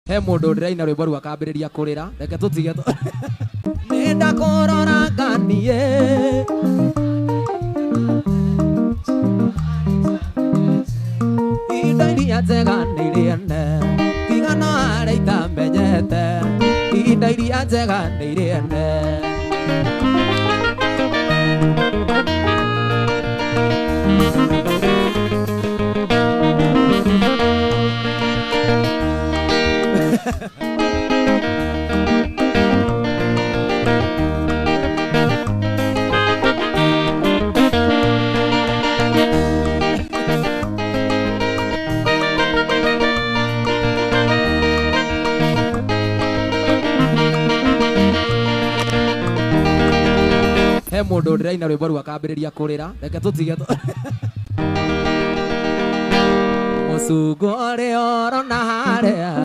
he mundu ndiraina rwimbo rwa kambiriria kurira reke tutige nenda korora nganie iria njega nĩirĩene tiga no harĩa itamenyete ihinda iria njega nĩirĩene he mundu ndiraina rwimbo rwa kambiriria kurira reke tutige mucungu uri oro na haria